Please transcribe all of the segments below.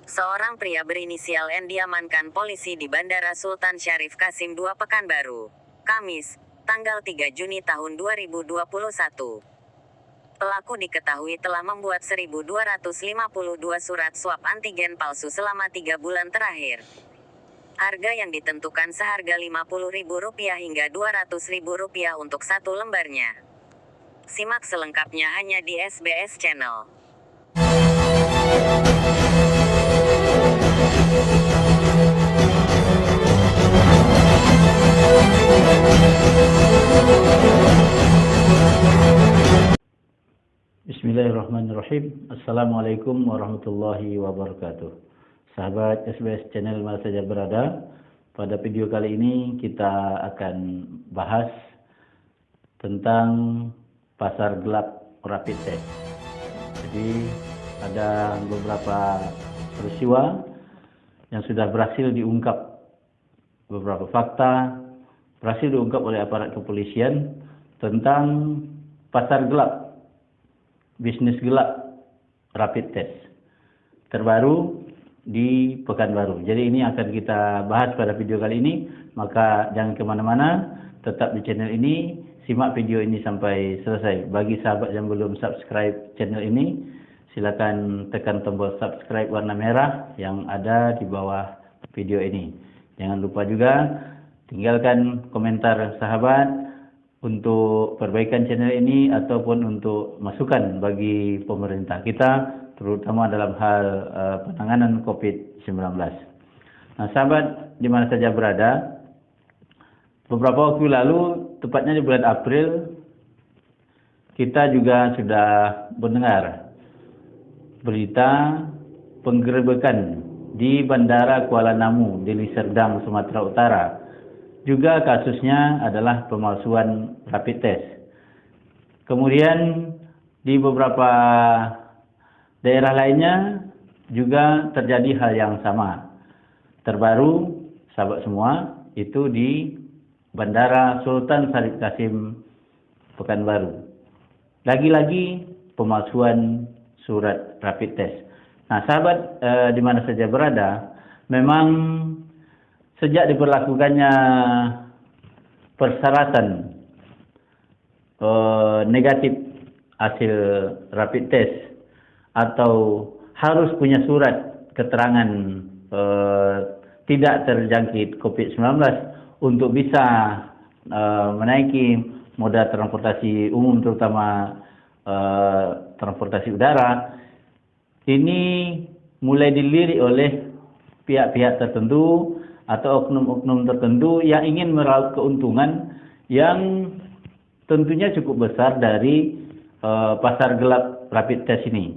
Seorang pria berinisial N diamankan polisi di Bandara Sultan Syarif Kasim II Pekanbaru, Kamis, tanggal 3 Juni tahun 2021. Pelaku diketahui telah membuat 1.252 surat swab antigen palsu selama 3 bulan terakhir. Harga yang ditentukan seharga Rp50.000 hingga Rp200.000 untuk satu lembarnya. Simak selengkapnya hanya di SBS Channel. Bismillahirrahmanirrahim. Assalamualaikum warahmatullahi wabarakatuh. Sahabat SBS Channel mana saja berada, pada video kali ini kita akan bahas tentang pasar gelap rapid test. Jadi ada beberapa peristiwa yang sudah berhasil diungkap, beberapa fakta berhasil diungkap oleh aparat kepolisian tentang pasar gelap, bisnis gelap rapid test terbaru di Pekanbaru. Jadi ini akan kita bahas pada video kali ini, maka jangan kemana-mana, tetap di channel ini, simak video ini sampai selesai. Bagi sahabat yang belum subscribe channel ini, silakan tekan tombol subscribe warna merah yang ada di bawah video ini. Jangan lupa juga tinggalkan komentar sahabat untuk perbaikan channel ini ataupun untuk masukan bagi pemerintah kita, terutama dalam hal penanganan COVID-19. Nah, sahabat di mana saja berada, beberapa waktu lalu, tepatnya di bulan April, kita juga sudah mendengar berita penggerebekan di Bandara Kuala Namu, Deli Serdang, Sumatera Utara. Juga kasusnya adalah pemalsuan rapid test. Kemudian di beberapa daerah lainnya juga terjadi hal yang sama. Terbaru, sahabat semua, itu di Bandara Sultan Syarif Kasim Pekanbaru. Lagi-lagi pemalsuan surat rapid test. Nah, sahabat di mana saja berada, memang sejak diberlakukannya persyaratan negatif hasil rapid test atau harus punya surat keterangan tidak terjangkit COVID-19 untuk bisa menaiki moda transportasi umum, terutama transportasi udara, ini mulai dilirik oleh pihak-pihak tertentu atau oknum-oknum tertentu yang ingin meraup keuntungan yang tentunya cukup besar dari pasar gelap rapid test ini.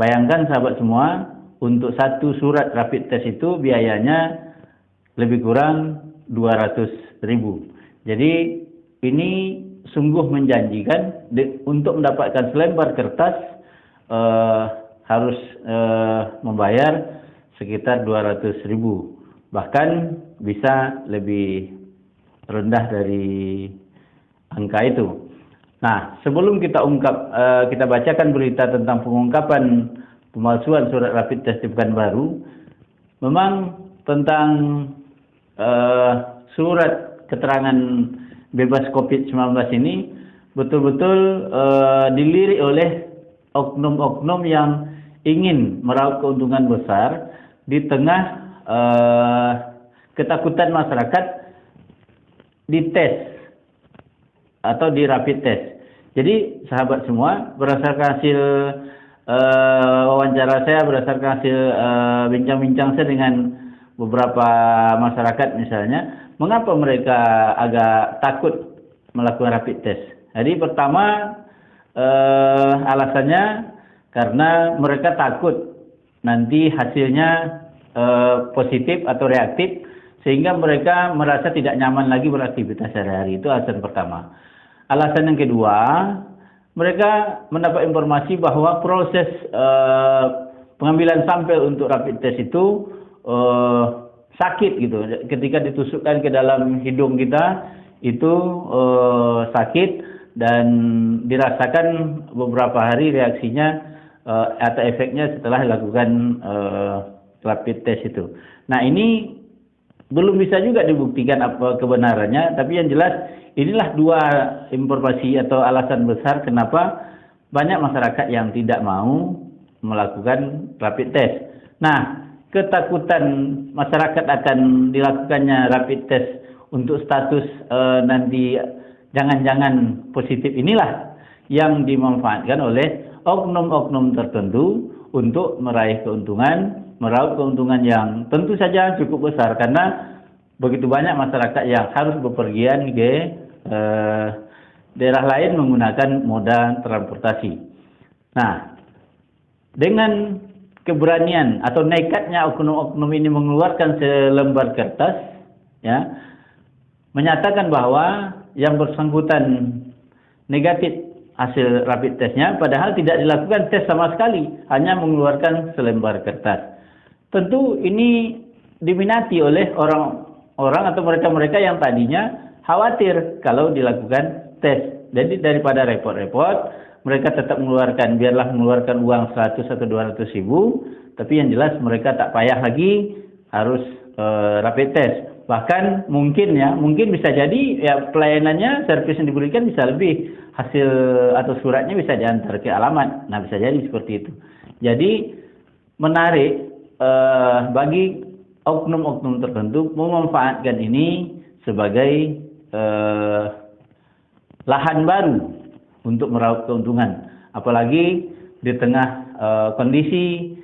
Bayangkan sahabat semua, untuk satu surat rapid test itu biayanya lebih kurang 200.000. Jadi ini sungguh menjanjikan. Untuk mendapatkan selembar kertas harus membayar sekitar 200.000. Bahkan bisa lebih rendah dari angka itu. Nah, sebelum kita kita bacakan berita tentang pengungkapan pemalsuan surat rapid test di Pekanbaru. Memang tentang surat keterangan bebas COVID-19 ini betul-betul dilirik oleh oknum-oknum yang ingin meraup keuntungan besar di tengah ketakutan masyarakat dites atau di rapid test. Jadi sahabat semua, berdasarkan hasil wawancara saya, berdasarkan hasil bincang-bincang saya dengan beberapa masyarakat misalnya, mengapa mereka agak takut melakukan rapid test? Jadi pertama alasannya karena mereka takut nanti hasilnya positif atau reaktif, sehingga mereka merasa tidak nyaman lagi beraktivitas sehari-hari. Itu alasan pertama. Alasan yang kedua, mereka mendapat informasi bahwa proses pengambilan sampel untuk rapid test itu sakit gitu. Ketika ditusukkan ke dalam hidung kita itu sakit dan dirasakan beberapa hari reaksinya atau efeknya setelah dilakukan rapid test itu. Nah, ini belum bisa juga dibuktikan apa kebenarannya, tapi yang jelas inilah dua informasi atau alasan besar kenapa banyak masyarakat yang tidak mau melakukan rapid test. Nah, ketakutan masyarakat akan dilakukannya rapid test untuk status nanti jangan-jangan positif inilah yang dimanfaatkan oleh oknum-oknum tertentu untuk meraih keuntungan, meraup keuntungan yang tentu saja cukup besar karena begitu banyak masyarakat yang harus bepergian ke daerah lain menggunakan moda transportasi. Nah, dengan keberanian atau nekatnya oknum-oknum ini mengeluarkan selembar kertas, ya, menyatakan bahwa yang bersangkutan negatif hasil rapid testnya, padahal tidak dilakukan tes sama sekali, hanya mengeluarkan selembar kertas. Tentu ini diminati oleh orang-orang atau mereka-mereka yang tadinya khawatir kalau dilakukan tes. Jadi daripada repot-repot, mereka tetap mengeluarkan, biarlah mengeluarkan uang 100 atau 200 ribu, tapi yang jelas mereka tak payah lagi harus rapid test. Bahkan mungkin bisa jadi ya pelayanannya, servis yang diberikan bisa lebih, hasil atau suratnya bisa diantar ke alamat. Nah, bisa jadi seperti itu. Jadi menarik bagi oknum-oknum tertentu memanfaatkan ini sebagai lahan baru untuk meraup keuntungan. Apalagi di tengah kondisi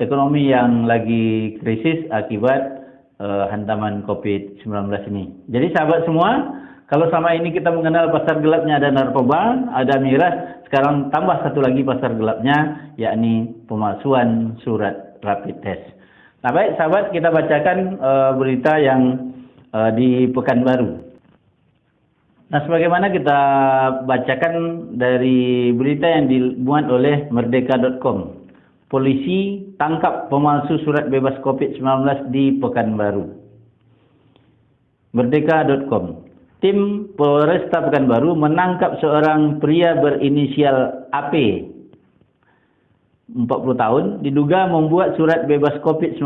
ekonomi yang lagi krisis akibat hantaman COVID-19 ini. Jadi sahabat semua, kalau sama ini kita mengenal pasar gelapnya ada narkoba, ada miras, sekarang tambah satu lagi pasar gelapnya, yakni pemalsuan surat rapid test. Nah baik sahabat, kita bacakan berita yang di Pekanbaru. Nah sebagaimana kita bacakan dari berita yang dimuat oleh merdeka.com. Polisi tangkap pemalsu surat bebas COVID-19 di Pekanbaru. Merdeka.com. Tim Polresta Pekanbaru menangkap seorang pria berinisial AP, 40 tahun, diduga membuat surat bebas COVID-19.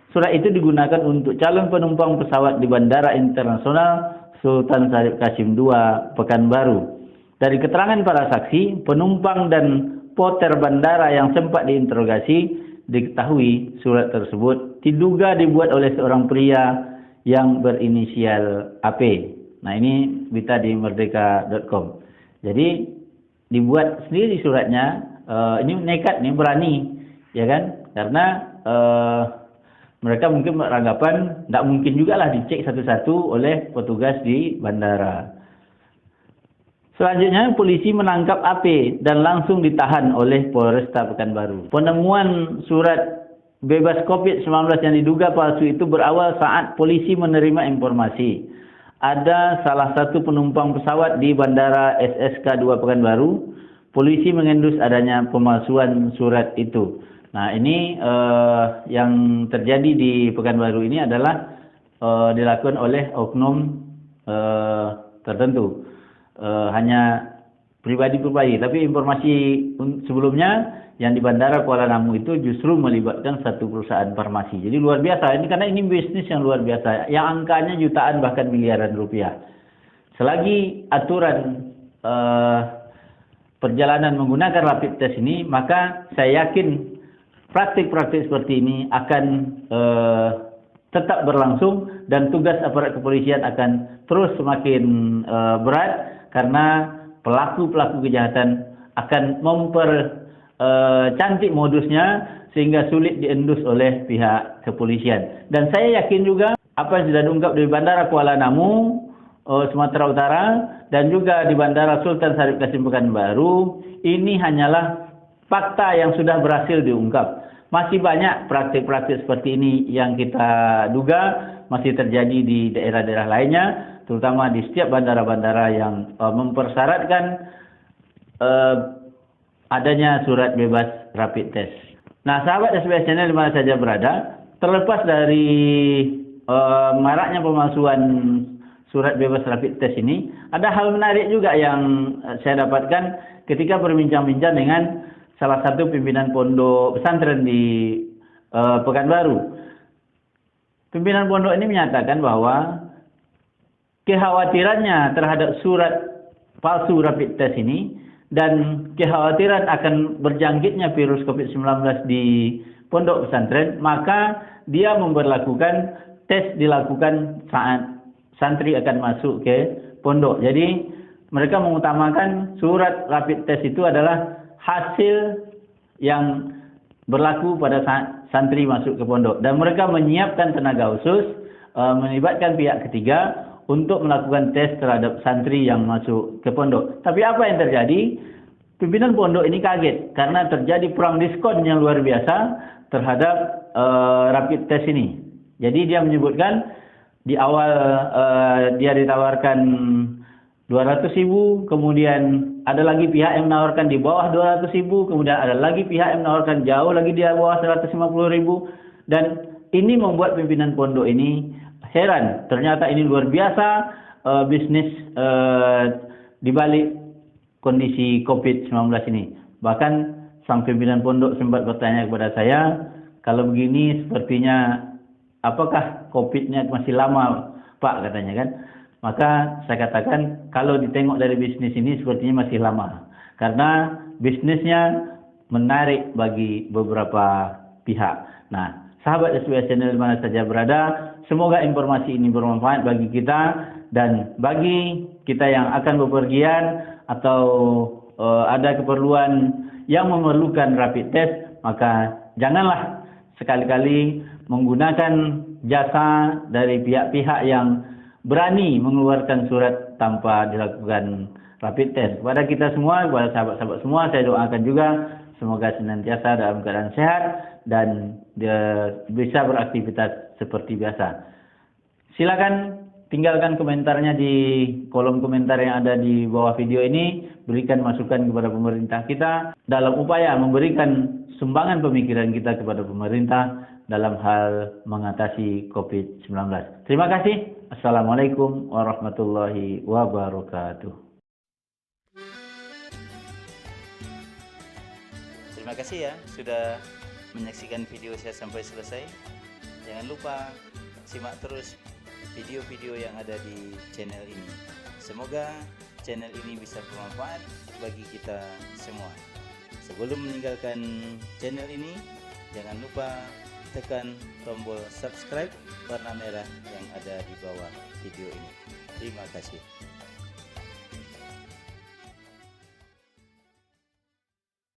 Surat itu digunakan untuk calon penumpang pesawat di Bandara Internasional Sultan Syarif Qasim II, Pekanbaru. Dari keterangan para saksi, penumpang dan poter bandara yang sempat diinterogasi, diketahui surat tersebut diduga dibuat oleh seorang pria yang berinisial AP. Nah ini berita di merdeka.com. Jadi dibuat sendiri suratnya, ini nekat, ini berani, ya kan? Karena mereka mungkin beranggapan tidak mungkin juga lah dicek satu-satu oleh petugas di bandara. Selanjutnya, polisi menangkap AP dan langsung ditahan oleh Polresta Pekanbaru. Penemuan surat bebas COVID-19 yang diduga palsu itu berawal saat polisi menerima informasi ada salah satu penumpang pesawat di Bandara SSK 2 Pekanbaru. Polisi mengendus adanya pemalsuan surat itu. Nah, ini yang terjadi di Pekanbaru ini adalah dilakukan oleh oknum tertentu. Hanya pribadi-pribadi, tapi informasi sebelumnya yang di Bandara Kuala Namu itu justru melibatkan satu perusahaan farmasi. Jadi luar biasa ini, karena ini bisnis yang luar biasa, yang angkanya jutaan bahkan miliaran rupiah. Selagi aturan perjalanan menggunakan rapid test ini, maka saya yakin praktik-praktik seperti ini akan tetap berlangsung dan tugas aparat kepolisian akan terus semakin berat, karena pelaku-pelaku kejahatan akan mempercantik modusnya sehingga sulit diendus oleh pihak kepolisian. Dan saya yakin juga apa yang sudah diungkap di Bandara Kuala Namu, Sumatera Utara, dan juga di Bandara Sultan Syarif Qasim Pekanbaru, ini hanyalah fakta yang sudah berhasil diungkap. Masih banyak praktik-praktik seperti ini yang kita duga masih terjadi di daerah-daerah lainnya, terutama di setiap bandara-bandara yang mempersyaratkan adanya surat bebas rapid test. Nah, sahabat SBS Channel di mana saja berada, terlepas dari maraknya pemalsuan surat bebas rapid test ini, ada hal menarik juga yang saya dapatkan ketika berbincang-bincang dengan salah satu pimpinan pondok pesantren di Pekanbaru. Pimpinan pondok ini menyatakan bahwa kekhawatirannya terhadap surat palsu rapid test ini dan kekhawatiran akan berjangkitnya virus COVID-19 di pondok pesantren, maka dia memberlakukan tes dilakukan saat santri akan masuk ke pondok. Jadi mereka mengutamakan surat rapid test itu adalah hasil yang berlaku pada saat santri masuk ke pondok, dan mereka menyiapkan tenaga khusus, melibatkan pihak ketiga untuk melakukan tes terhadap santri yang masuk ke pondok. Tapi apa yang terjadi? Pimpinan pondok ini kaget karena terjadi perang diskon yang luar biasa terhadap rapid test ini. Jadi dia menyebutkan di awal dia ditawarkan 200.000, kemudian ada lagi pihak yang menawarkan di bawah 200.000, kemudian ada lagi pihak yang menawarkan jauh lagi di bawah 150.000, dan ini membuat pimpinan pondok ini heran. Ternyata ini luar biasa bisnis di balik kondisi COVID-19 ini. Bahkan sang pimpinan pondok sempat bertanya kepada saya, kalau begini sepertinya apakah COVID-nya masih lama, Pak, katanya kan. Maka saya katakan kalau ditengok dari bisnis ini sepertinya masih lama. Karena bisnisnya menarik bagi beberapa pihak. Nah, sahabat SBS channel mana saja berada, semoga informasi ini bermanfaat bagi kita dan bagi kita yang akan bepergian atau ada keperluan yang memerlukan rapid test, maka janganlah sekali-kali menggunakan jasa dari pihak-pihak yang berani mengeluarkan surat tanpa dilakukan rapid test. Kepada kita semua, kepada sahabat-sahabat semua, saya doakan juga semoga senantiasa dalam keadaan sehat dan bisa beraktivitas seperti biasa. Silakan tinggalkan komentarnya di kolom komentar yang ada di bawah video ini. Berikan masukan kepada pemerintah kita dalam upaya memberikan sumbangan pemikiran kita kepada pemerintah dalam hal mengatasi COVID-19. Terima kasih. Assalamualaikum warahmatullahi wabarakatuh. Terima kasih ya sudah menyaksikan video saya sampai selesai. Jangan lupa simak terus video-video yang ada di channel ini. Semoga channel ini bisa bermanfaat bagi kita semua. Sebelum meninggalkan channel ini, jangan lupa tekan tombol subscribe warna merah yang ada di bawah video ini. Terima kasih.